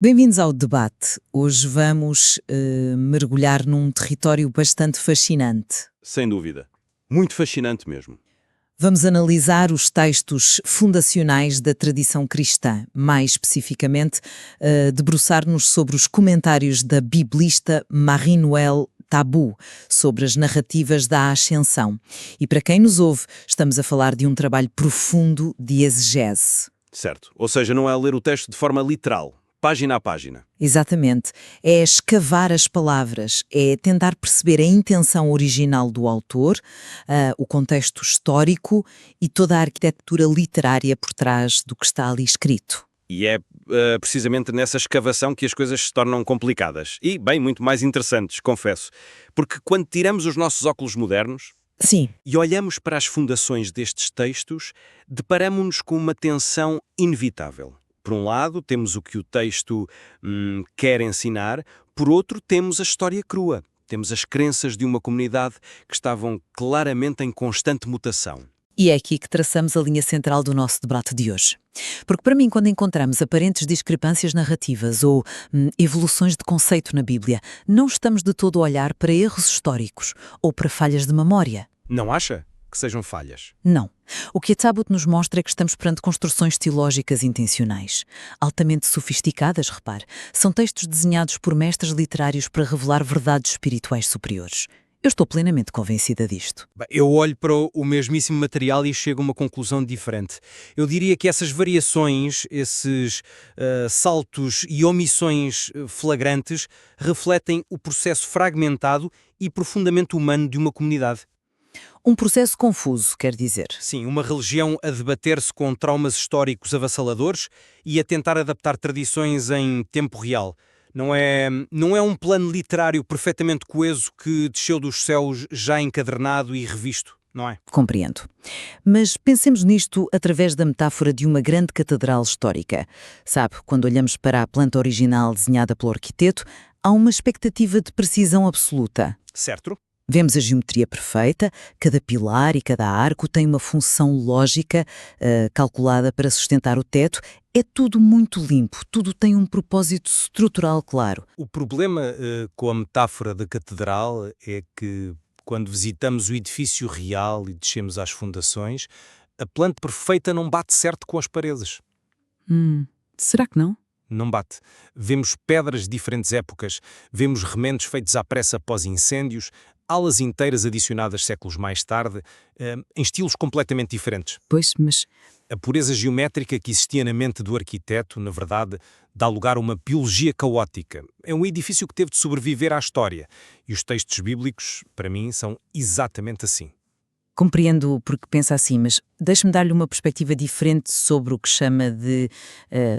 Bem-vindos ao debate. Hoje vamos mergulhar num território bastante fascinante. Sem dúvida. Muito fascinante mesmo. Vamos analisar os textos fundacionais da tradição cristã, mais especificamente, debruçar-nos sobre os comentários da biblista Marie-Noël Tabu sobre as narrativas da Ascensão. E para quem nos ouve, estamos a falar de um trabalho profundo de exegese. Certo. Ou seja, não é ler o texto de forma literal, página a página. Exatamente. É escavar as palavras, é tentar perceber a intenção original do autor, o contexto histórico e toda a arquitetura literária por trás do que está ali escrito. E é precisamente nessa escavação que as coisas se tornam complicadas. E, bem, muito mais interessantes, confesso. Porque quando tiramos os nossos óculos modernos Sim. e olhamos para as fundações destes textos, deparamos-nos com uma tensão inevitável. Por um lado, temos o que o texto quer ensinar, por outro, temos a história crua. Temos as crenças de uma comunidade que estavam claramente em constante mutação. E é aqui que traçamos a linha central do nosso debate de hoje. Porque para mim, quando encontramos aparentes discrepâncias narrativas ou evoluções de conceito na Bíblia, não estamos de todo a olhar para erros históricos ou para falhas de memória. Não acha que sejam falhas? Não. O que a Tabut nos mostra é que estamos perante construções teológicas intencionais. Altamente sofisticadas, repare. São textos desenhados por mestres literários para revelar verdades espirituais superiores. Eu estou plenamente convencida disto. Eu olho para o mesmíssimo material e chego a uma conclusão diferente. Eu diria que essas variações, esses saltos e omissões flagrantes refletem o processo fragmentado e profundamente humano de uma comunidade. Um processo confuso, quer dizer. Sim, uma religião a debater-se com traumas históricos avassaladores e a tentar adaptar tradições em tempo real. Não é um plano literário perfeitamente coeso que desceu dos céus já encadernado e revisto, não é? Compreendo. Mas pensemos nisto através da metáfora de uma grande catedral histórica. Sabe, quando olhamos para a planta original desenhada pelo arquiteto, há uma expectativa de precisão absoluta. Certo? Vemos a geometria perfeita, cada pilar e cada arco tem uma função lógica calculada para sustentar o teto. É tudo muito limpo, tudo tem um propósito estrutural claro. O problema com a metáfora da catedral é que, quando visitamos o edifício real e descemos às fundações, a planta perfeita não bate certo com as paredes. Será que não? Não bate. Vemos pedras de diferentes épocas, vemos remendos feitos à pressa após incêndios, alas inteiras adicionadas séculos mais tarde, em estilos completamente diferentes. Pois, mas A pureza geométrica que existia na mente do arquiteto, na verdade, dá lugar a uma biologia caótica. É um edifício que teve de sobreviver à história. E os textos bíblicos, para mim, são exatamente assim. compreendo porque pensa assim, mas deixe-me dar-lhe uma perspectiva diferente sobre o que chama de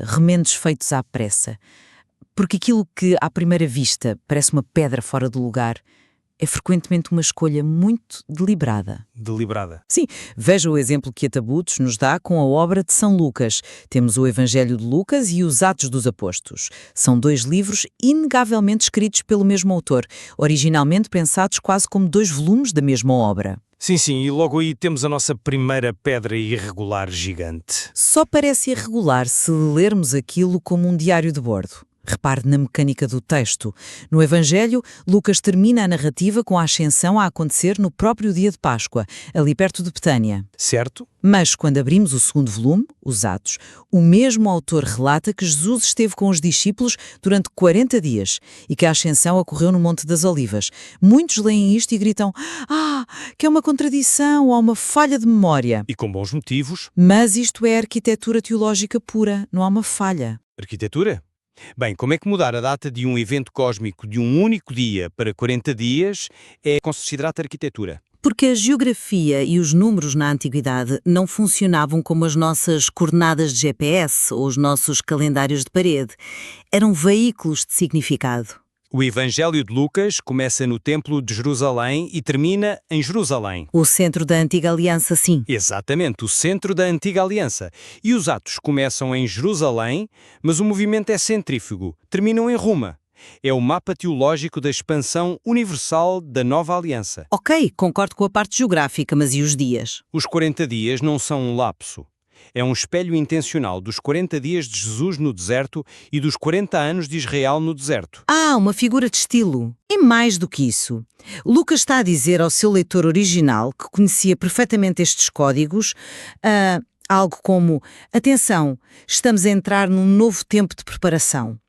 remendos feitos à pressa. Porque aquilo que, à primeira vista, parece uma pedra fora do lugar, é frequentemente uma escolha muito deliberada. Deliberada. Sim, veja o exemplo que a Tabutos nos dá com a obra de São Lucas. Temos o Evangelho de Lucas e os Atos dos Apóstolos. São dois livros inegavelmente escritos pelo mesmo autor, originalmente pensados quase como dois volumes da mesma obra. Sim, e logo aí temos a nossa primeira pedra irregular gigante. Só parece irregular se lermos aquilo como um diário de bordo. Repare na mecânica do texto. No Evangelho, Lucas termina a narrativa com a ascensão a acontecer no próprio dia de Páscoa, ali perto de Betânia. Certo? Mas, quando abrimos o segundo volume, os Atos, o mesmo autor relata que Jesus esteve com os discípulos durante 40 dias e que a ascensão ocorreu no Monte das Olivas. Muitos leem isto e gritam: que é uma contradição ou uma falha de memória. E com bons motivos. Mas isto é arquitetura teológica pura, não há uma falha. Arquitetura? Bem, como é que mudar a data de um evento cósmico de um único dia para 40 dias é considerado arquitetura? Porque a geografia e os números na antiguidade não funcionavam como as nossas coordenadas de GPS ou os nossos calendários de parede. Eram veículos de significado. O Evangelho de Lucas começa no Templo de Jerusalém e termina em Jerusalém. O centro da antiga aliança, sim. Exatamente, o centro da antiga aliança. E os atos começam em Jerusalém, mas o movimento é centrífugo. Terminam em Roma. É o mapa teológico da expansão universal da nova aliança. Ok, concordo com a parte geográfica, mas e os dias? Os 40 dias não são um lapso. É um espelho intencional dos 40 dias de Jesus no deserto e dos 40 anos de Israel no deserto. Ah, uma figura de estilo. É mais do que isso. Lucas está a dizer ao seu leitor original, que conhecia perfeitamente estes códigos, algo como: atenção, estamos a entrar num novo tempo de preparação.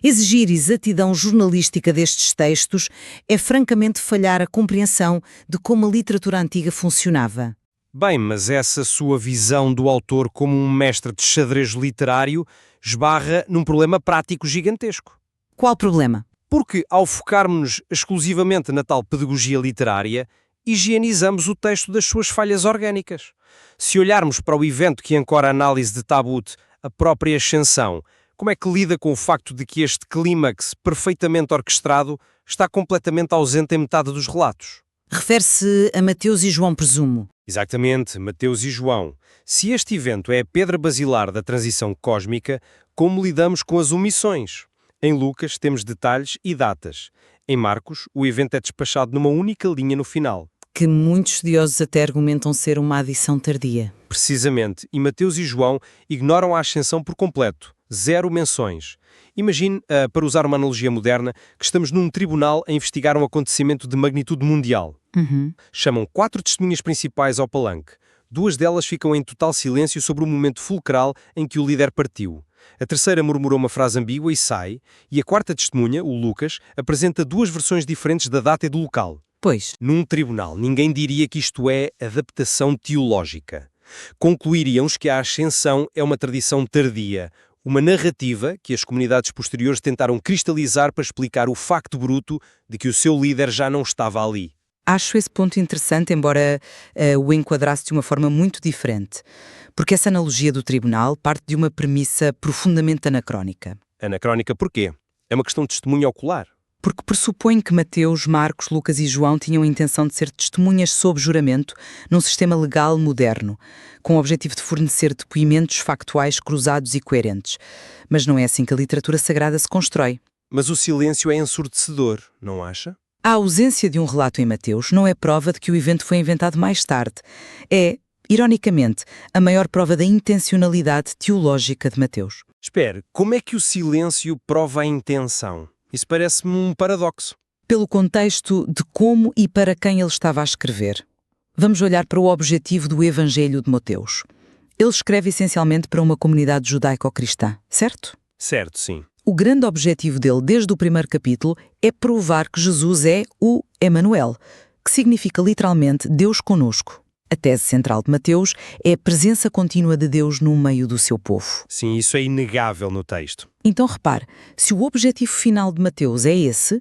Exigir exatidão jornalística destes textos é francamente falhar a compreensão de como a literatura antiga funcionava. Bem, mas essa sua visão do autor como um mestre de xadrez literário esbarra num problema prático gigantesco. Qual problema? Porque, ao focarmos-nos exclusivamente na tal pedagogia literária, higienizamos o texto das suas falhas orgânicas. Se olharmos para o evento que ancora a análise de Tabut, a própria ascensão, como é que lida com o facto de que este clímax perfeitamente orquestrado está completamente ausente em metade dos relatos? Refere-se a Mateus e João, presumo. Exatamente, Mateus e João. Se este evento é a pedra basilar da transição cósmica, como lidamos com as omissões? Em Lucas temos detalhes e datas. Em Marcos, o evento é despachado numa única linha no final. Que muitos estudiosos até argumentam ser uma adição tardia. Precisamente, e Mateus e João ignoram a ascensão por completo. Zero menções. Imagine, para usar uma analogia moderna, que estamos num tribunal a investigar um acontecimento de magnitude mundial. Chamam 4 testemunhas principais ao palanque. 2 delas ficam em total silêncio sobre o momento fulcral em que o líder partiu. A terceira murmurou uma frase ambígua e sai, e a quarta testemunha, o Lucas, apresenta 2 versões diferentes da data e do local. Pois. Num tribunal, ninguém diria que isto é adaptação teológica. Concluiríamos que a ascensão é uma tradição tardia, uma narrativa que as comunidades posteriores tentaram cristalizar para explicar o facto bruto de que o seu líder já não estava ali. Acho esse ponto interessante, embora o enquadrasse de uma forma muito diferente. Porque essa analogia do tribunal parte de uma premissa profundamente anacrónica. Anacrónica porquê? É uma questão de testemunho ocular. Porque pressupõe que Mateus, Marcos, Lucas e João tinham a intenção de ser testemunhas sob juramento num sistema legal moderno, com o objetivo de fornecer depoimentos factuais cruzados e coerentes. Mas não é assim que a literatura sagrada se constrói. Mas o silêncio é ensurdecedor, não acha? A ausência de um relato em Mateus não é prova de que o evento foi inventado mais tarde. É, ironicamente, a maior prova da intencionalidade teológica de Mateus. Espere, como é que o silêncio prova a intenção? Isso parece-me um paradoxo. Pelo contexto de como e para quem ele estava a escrever. Vamos olhar para o objetivo do Evangelho de Mateus. Ele escreve essencialmente para uma comunidade judaico-cristã, certo? Certo, sim. O grande objetivo dele, desde o primeiro capítulo, é provar que Jesus é o Emanuel, que significa literalmente Deus conosco. A tese central de Mateus é a presença contínua de Deus no meio do seu povo. Sim, isso é inegável no texto. Então repare, se o objetivo final de Mateus é esse,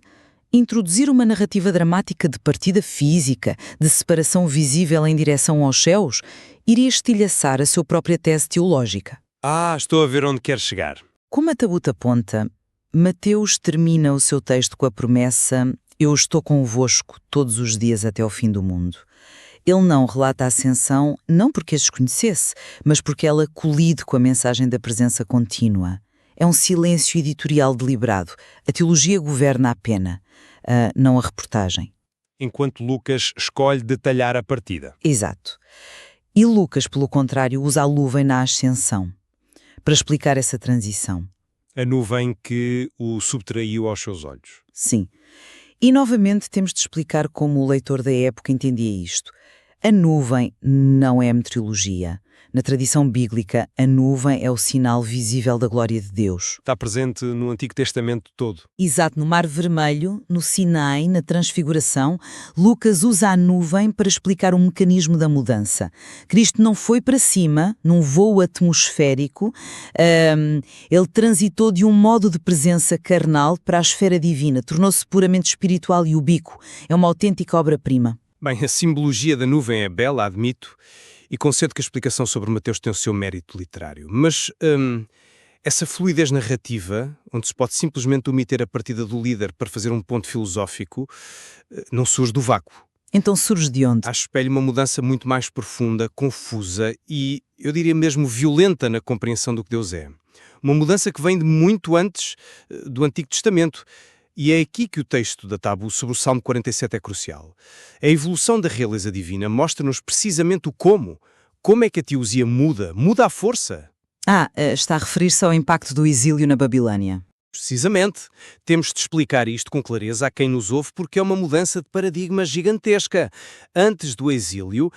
introduzir uma narrativa dramática de partida física, de separação visível em direção aos céus, iria estilhaçar a sua própria tese teológica. Estou a ver onde quer chegar. Como a Tabut aponta, Mateus termina o seu texto com a promessa: eu estou convosco todos os dias até ao fim do mundo. Ele não relata a ascensão não porque a desconhecesse, mas porque ela colide com a mensagem da presença contínua. É um silêncio editorial deliberado. A teologia governa a pena, não a reportagem. Enquanto Lucas escolhe detalhar a partida. Exato. E Lucas, pelo contrário, usa a nuvem na ascensão para explicar essa transição. A nuvem que o subtraiu aos seus olhos. Sim. E novamente temos de explicar como o leitor da época entendia isto. A nuvem não é a meteorologia. Na tradição bíblica, a nuvem é o sinal visível da glória de Deus. Está presente no Antigo Testamento todo. Exato, no Mar Vermelho, no Sinai, na Transfiguração, Lucas usa a nuvem para explicar o mecanismo da mudança. Cristo não foi para cima, num voo atmosférico, ele transitou de um modo de presença carnal para a esfera divina, tornou-se puramente espiritual e ubíquo. É uma autêntica obra-prima. Bem, a simbologia da nuvem é bela, admito, e concedo que a explicação sobre Mateus tem o seu mérito literário. Mas essa fluidez narrativa, onde se pode simplesmente omitir a partida do líder para fazer um ponto filosófico, não surge do vácuo. Então surge de onde? Acho espelho uma mudança muito mais profunda, confusa e, eu diria mesmo, violenta na compreensão do que Deus é. Uma mudança que vem de muito antes do Antigo Testamento. E é aqui que o texto da Tabu sobre o Salmo 47 é crucial. A evolução da realeza divina mostra-nos precisamente o como como é que a teologia muda? Muda à força. Está a referir-se ao impacto do exílio na Babilónia. Precisamente. Temos de explicar isto com clareza a quem nos ouve porque é uma mudança de paradigma gigantesca. Antes do exílio,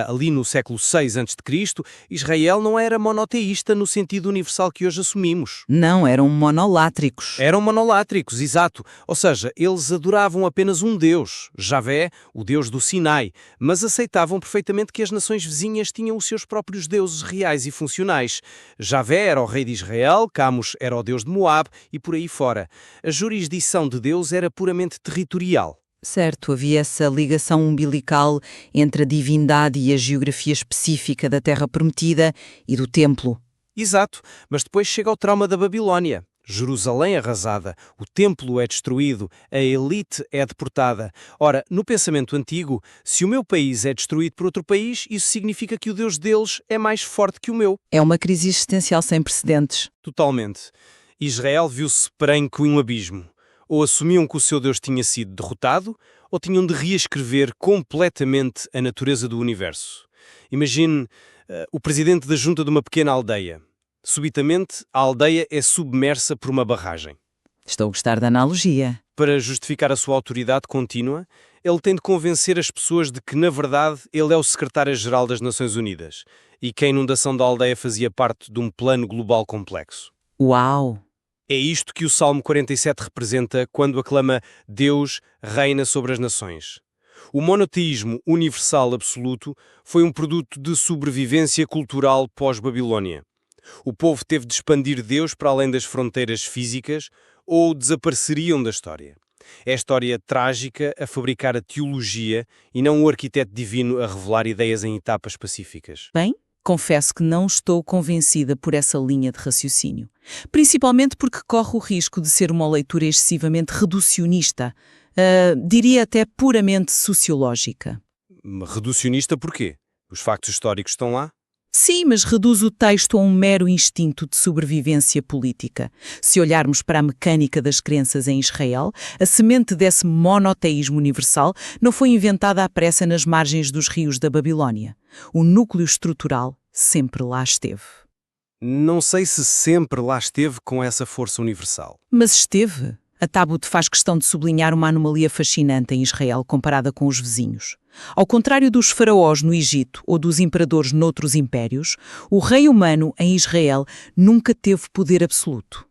ali no século VI a.C., Israel não era monoteísta no sentido universal que hoje assumimos. Não, eram monolátricos. Eram monolátricos, exato. Ou seja, eles adoravam apenas um Deus, Javé, o Deus do Sinai, mas aceitavam perfeitamente que as nações vizinhas tinham os seus próprios deuses reais e funcionais. Javé era o rei de Israel, Camus era o deus de Moab e por aí fora. A jurisdição de Deus era puramente territorial. Certo, havia essa ligação umbilical entre a divindade e a geografia específica da Terra Prometida e do Templo. Exato, mas depois chega o trauma da Babilónia. Jerusalém arrasada, o templo é destruído, a elite é deportada. Ora, no pensamento antigo, se o meu país é destruído por outro país, isso significa que o Deus deles é mais forte que o meu. É uma crise existencial sem precedentes. Totalmente. Israel viu-se prenhe com um abismo. Ou assumiam que o seu Deus tinha sido derrotado, ou tinham de reescrever completamente a natureza do universo. Imagine o presidente da junta de uma pequena aldeia. Subitamente, a aldeia é submersa por uma barragem. Estou a gostar da analogia. Para justificar a sua autoridade contínua, ele tem de convencer as pessoas de que, na verdade, ele é o secretário-geral das Nações Unidas e que a inundação da aldeia fazia parte de um plano global complexo. Uau! É isto que o Salmo 47 representa quando aclama Deus reina sobre as nações. O monoteísmo universal absoluto foi um produto de sobrevivência cultural pós-Babilónia. O povo teve de expandir Deus para além das fronteiras físicas ou desapareceriam da história. É a história trágica a fabricar a teologia e não o arquiteto divino a revelar ideias em etapas pacíficas. Bem, confesso que não estou convencida por essa linha de raciocínio. Principalmente porque corre o risco de ser uma leitura excessivamente reducionista, diria até puramente sociológica. Reducionista porquê? Os factos históricos estão lá? Sim, mas reduz o texto a um mero instinto de sobrevivência política. Se olharmos para a mecânica das crenças em Israel, a semente desse monoteísmo universal não foi inventada à pressa nas margens dos rios da Babilónia. O núcleo estrutural sempre lá esteve. Não sei se sempre lá esteve com essa força universal. Mas esteve. A Tabut faz questão de sublinhar uma anomalia fascinante em Israel comparada com os vizinhos. Ao contrário dos faraós no Egito ou dos imperadores noutros impérios, o rei humano em Israel nunca teve poder absoluto.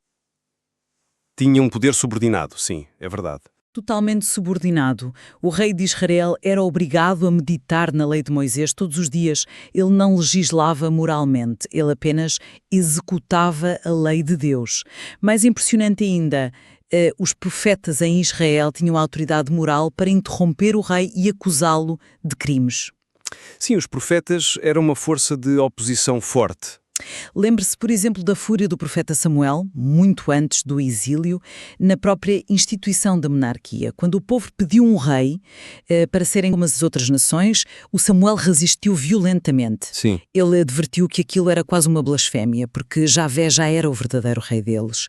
Tinha um poder subordinado, sim, é verdade. Totalmente subordinado, o rei de Israel era obrigado a meditar na lei de Moisés todos os dias. Ele não legislava moralmente, ele apenas executava a lei de Deus. Mais impressionante ainda, os profetas em Israel tinham autoridade moral para interromper o rei e acusá-lo de crimes. Sim, os profetas eram uma força de oposição forte. Lembre-se, por exemplo, da fúria do profeta Samuel, muito antes do exílio, na própria instituição da monarquia. Quando o povo pediu um rei para serem como as outras nações, o Samuel resistiu violentamente. Sim. Ele advertiu que aquilo era quase uma blasfémia, porque Javé já era o verdadeiro rei deles.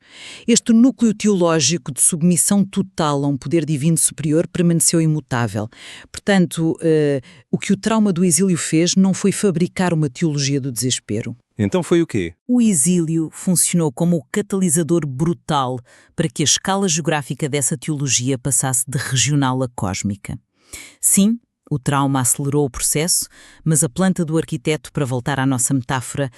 Este núcleo teológico de submissão total a um poder divino superior permaneceu imutável. Portanto, o que o trauma do exílio fez não foi fabricar uma teologia do desespero. Então foi o quê? O exílio funcionou como o catalisador brutal para que a escala geográfica dessa teologia passasse de regional a cósmica. Sim, o trauma acelerou o processo, mas a planta do arquiteto, para voltar à nossa metáfora,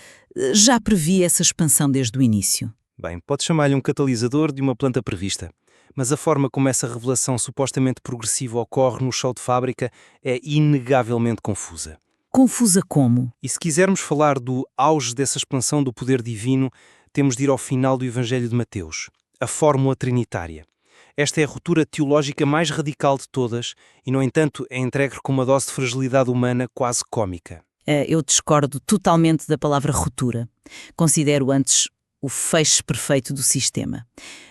já previa essa expansão desde o início. Bem, pode chamar-lhe um catalisador de uma planta prevista, mas a forma como essa revelação supostamente progressiva ocorre no chão de fábrica é inegavelmente confusa. Confusa como? E se quisermos falar do auge dessa expansão do poder divino, temos de ir ao final do Evangelho de Mateus, a fórmula trinitária. Esta é a ruptura teológica mais radical de todas e, no entanto, é entregue com uma dose de fragilidade humana quase cômica. Eu discordo totalmente da palavra ruptura. Considero antes o fecho perfeito do sistema.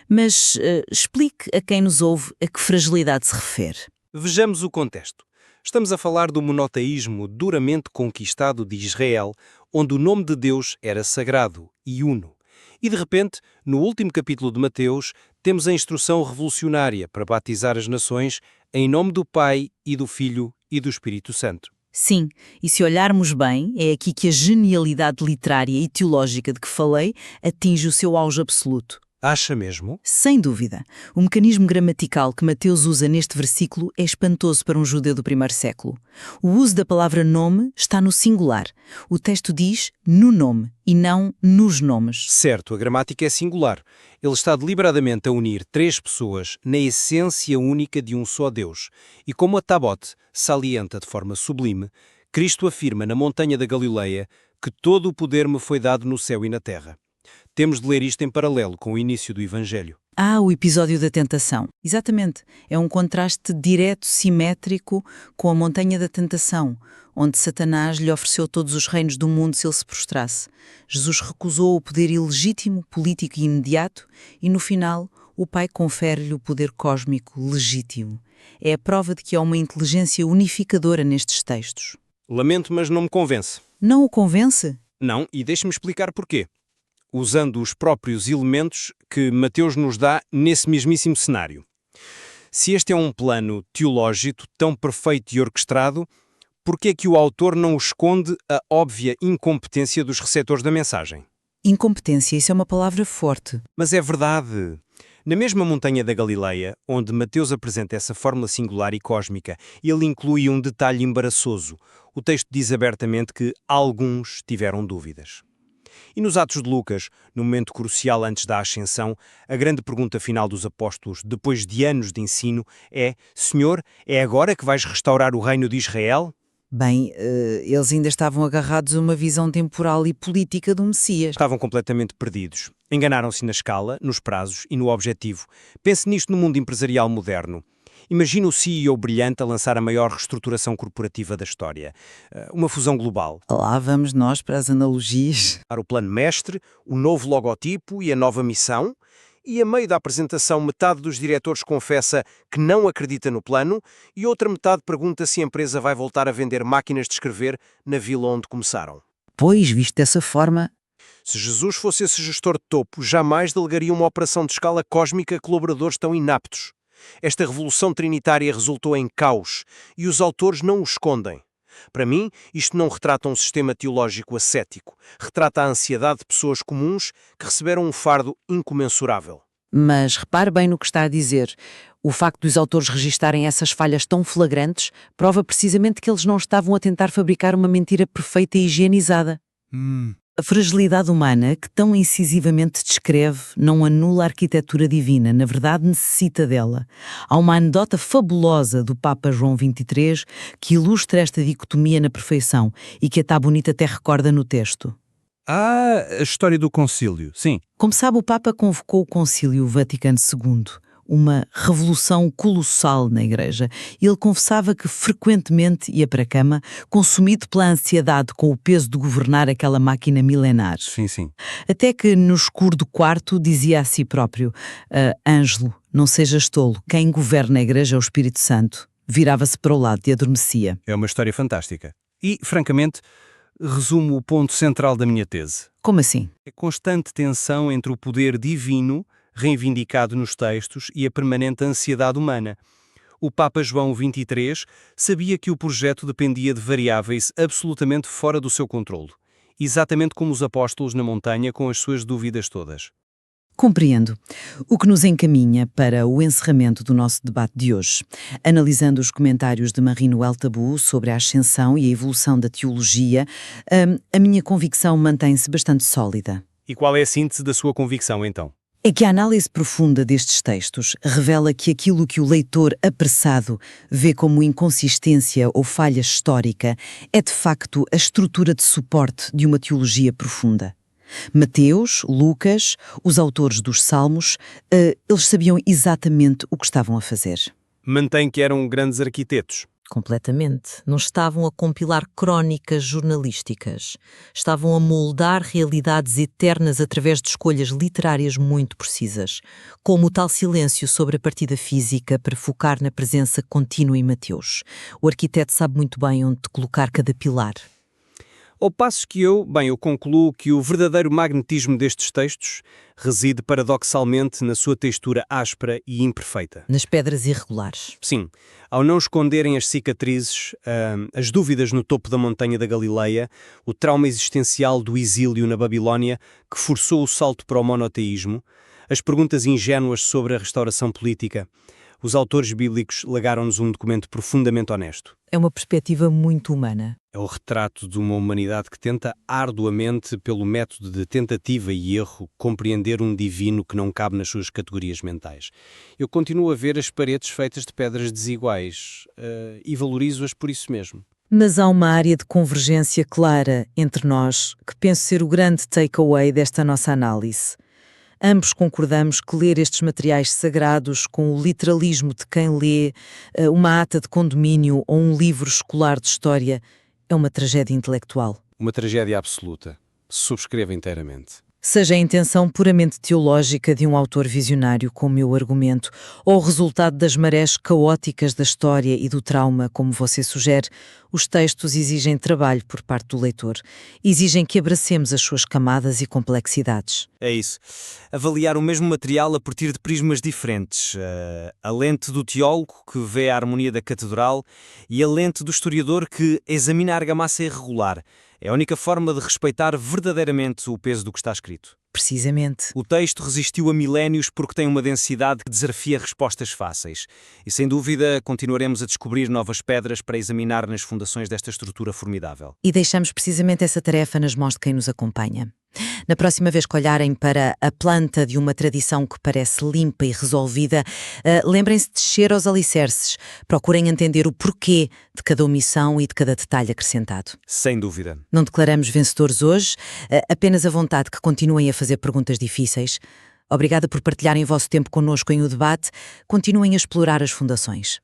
Mas explique a quem nos ouve a que fragilidade se refere. Vejamos o contexto. Estamos a falar do monoteísmo duramente conquistado de Israel, onde o nome de Deus era sagrado e uno. E de repente, no último capítulo de Mateus, temos a instrução revolucionária para batizar as nações em nome do Pai e do Filho e do Espírito Santo. Sim, e se olharmos bem, é aqui que a genialidade literária e teológica de que falei atinge o seu auge absoluto. Acha mesmo? Sem dúvida. O mecanismo gramatical que Mateus usa neste versículo é espantoso para um judeu do primeiro século. O uso da palavra nome está no singular. O texto diz no nome e não nos nomes. Certo, a gramática é singular. Ele está deliberadamente a unir três pessoas na essência única de um só Deus. E como a Tabot salienta de forma sublime, Cristo afirma na montanha da Galileia que todo o poder me foi dado no céu e na terra. Temos de ler isto em paralelo com o início do Evangelho. O episódio da tentação. Exatamente. É um contraste direto, simétrico com a montanha da tentação, onde Satanás lhe ofereceu todos os reinos do mundo se ele se prostrasse. Jesus recusou o poder ilegítimo, político e imediato, e no final o Pai confere-lhe o poder cósmico legítimo. É a prova de que há uma inteligência unificadora nestes textos. Lamento, mas não me convence. Não o convence? Não, e deixe-me explicar porquê. Usando os próprios elementos que Mateus nos dá nesse mesmíssimo cenário. Se este é um plano teológico tão perfeito e orquestrado, por que é que o autor não esconde a óbvia incompetência dos receptores da mensagem? Incompetência, isso é uma palavra forte. Mas é verdade. Na mesma montanha da Galileia, onde Mateus apresenta essa fórmula singular e cósmica, ele inclui um detalhe embaraçoso. O texto diz abertamente que alguns tiveram dúvidas. E nos Atos de Lucas, no momento crucial antes da ascensão, a grande pergunta final dos apóstolos, depois de anos de ensino, é: Senhor, é agora que vais restaurar o reino de Israel? Bem, eles ainda estavam agarrados a uma visão temporal e política do Messias. Estavam completamente perdidos. Enganaram-se na escala, nos prazos e no objetivo. Pense nisto no mundo empresarial moderno. Imagina o CEO brilhante a lançar a maior reestruturação corporativa da história. Uma fusão global. Lá vamos nós para as analogias. O plano mestre, o novo logotipo e a nova missão. E a meio da apresentação, metade dos diretores confessa que não acredita no plano e outra metade pergunta se a empresa vai voltar a vender máquinas de escrever na vila onde começaram. Pois, visto dessa forma... Se Jesus fosse esse gestor de topo, jamais delegaria uma operação de escala cósmica a colaboradores tão inaptos. Esta revolução trinitária resultou em caos e os autores não o escondem. Para mim, isto não retrata um sistema teológico ascético. Retrata a ansiedade de pessoas comuns que receberam um fardo incomensurável. Mas repare bem no que está a dizer. O facto dos autores registarem essas falhas tão flagrantes prova precisamente que eles não estavam a tentar fabricar uma mentira perfeita e higienizada. A fragilidade humana, que tão incisivamente descreve, não anula a arquitetura divina, na verdade necessita dela. Há uma anedota fabulosa do Papa João XXIII que ilustra esta dicotomia na perfeição e que a Tá Bonita até recorda no texto. A história do concílio, sim. Como sabe, o Papa convocou o Concílio Vaticano II, uma revolução colossal na Igreja. Ele confessava que frequentemente ia para a cama, consumido pela ansiedade com o peso de governar aquela máquina milenar. Sim, sim. Até que, no escuro do quarto, dizia a si próprio: Ângelo, não sejas tolo, quem governa a Igreja é o Espírito Santo. Virava-se para o lado e adormecia. É uma história fantástica. E, francamente, resumo o ponto central da minha tese. Como assim? A constante tensão entre o poder divino, reivindicado nos textos, e a permanente ansiedade humana. O Papa João XXIII sabia que o projeto dependia de variáveis absolutamente fora do seu controlo, exatamente como os apóstolos na montanha com as suas dúvidas todas. Compreendo. O que nos encaminha para o encerramento do nosso debate de hoje. Analisando os comentários de Marie-Noëlle Tabu sobre a ascensão e a evolução da teologia, a minha convicção mantém-se bastante sólida. E qual é a síntese da sua convicção, então? É que a análise profunda destes textos revela que aquilo que o leitor apressado vê como inconsistência ou falha histórica é de facto a estrutura de suporte de uma teologia profunda. Mateus, Lucas, os autores dos Salmos, eles sabiam exatamente o que estavam a fazer. Mantém que eram grandes arquitetos. Completamente. Não estavam a compilar crónicas jornalísticas. Estavam a moldar realidades eternas através de escolhas literárias muito precisas, como o tal silêncio sobre a partida física para focar na presença contínua em Mateus. O arquiteto sabe muito bem onde colocar cada pilar. Ao passo que eu concluo que o verdadeiro magnetismo destes textos reside paradoxalmente na sua textura áspera e imperfeita. Nas pedras irregulares. Sim, ao não esconderem as cicatrizes, as dúvidas no topo da montanha da Galileia, o trauma existencial do exílio na Babilónia que forçou o salto para o monoteísmo, as perguntas ingênuas sobre a restauração política, os autores bíblicos legaram-nos um documento profundamente honesto. É uma perspectiva muito humana. É o retrato de uma humanidade que tenta arduamente, pelo método de tentativa e erro, compreender um divino que não cabe nas suas categorias mentais. Eu continuo a ver as paredes feitas de pedras desiguais e valorizo-as por isso mesmo. Mas há uma área de convergência clara entre nós que penso ser o grande takeaway desta nossa análise. Ambos concordamos que ler estes materiais sagrados com o literalismo de quem lê uma ata de condomínio ou um livro escolar de história é uma tragédia intelectual. Uma tragédia absoluta. Subscrevo inteiramente. Seja a intenção puramente teológica de um autor visionário, como o meu argumento, ou o resultado das marés caóticas da história e do trauma, como você sugere, os textos exigem trabalho por parte do leitor. Exigem que abracemos as suas camadas e complexidades. É isso. Avaliar o mesmo material a partir de prismas diferentes. A lente do teólogo, que vê a harmonia da catedral, e a lente do historiador, que examina a argamassa irregular. É a única forma de respeitar verdadeiramente o peso do que está escrito. Precisamente. O texto resistiu a milénios porque tem uma densidade que desafia respostas fáceis. E sem dúvida continuaremos a descobrir novas pedras para examinar nas fundações desta estrutura formidável. E deixamos precisamente essa tarefa nas mãos de quem nos acompanha. Na próxima vez que olharem para a planta de uma tradição que parece limpa e resolvida, lembrem-se de descer aos alicerces. Procurem entender o porquê de cada omissão e de cada detalhe acrescentado. Sem dúvida. Não declaramos vencedores hoje, apenas a vontade que continuem a fazer perguntas difíceis. Obrigada por partilharem o vosso tempo connosco em O Debate. Continuem a explorar as fundações.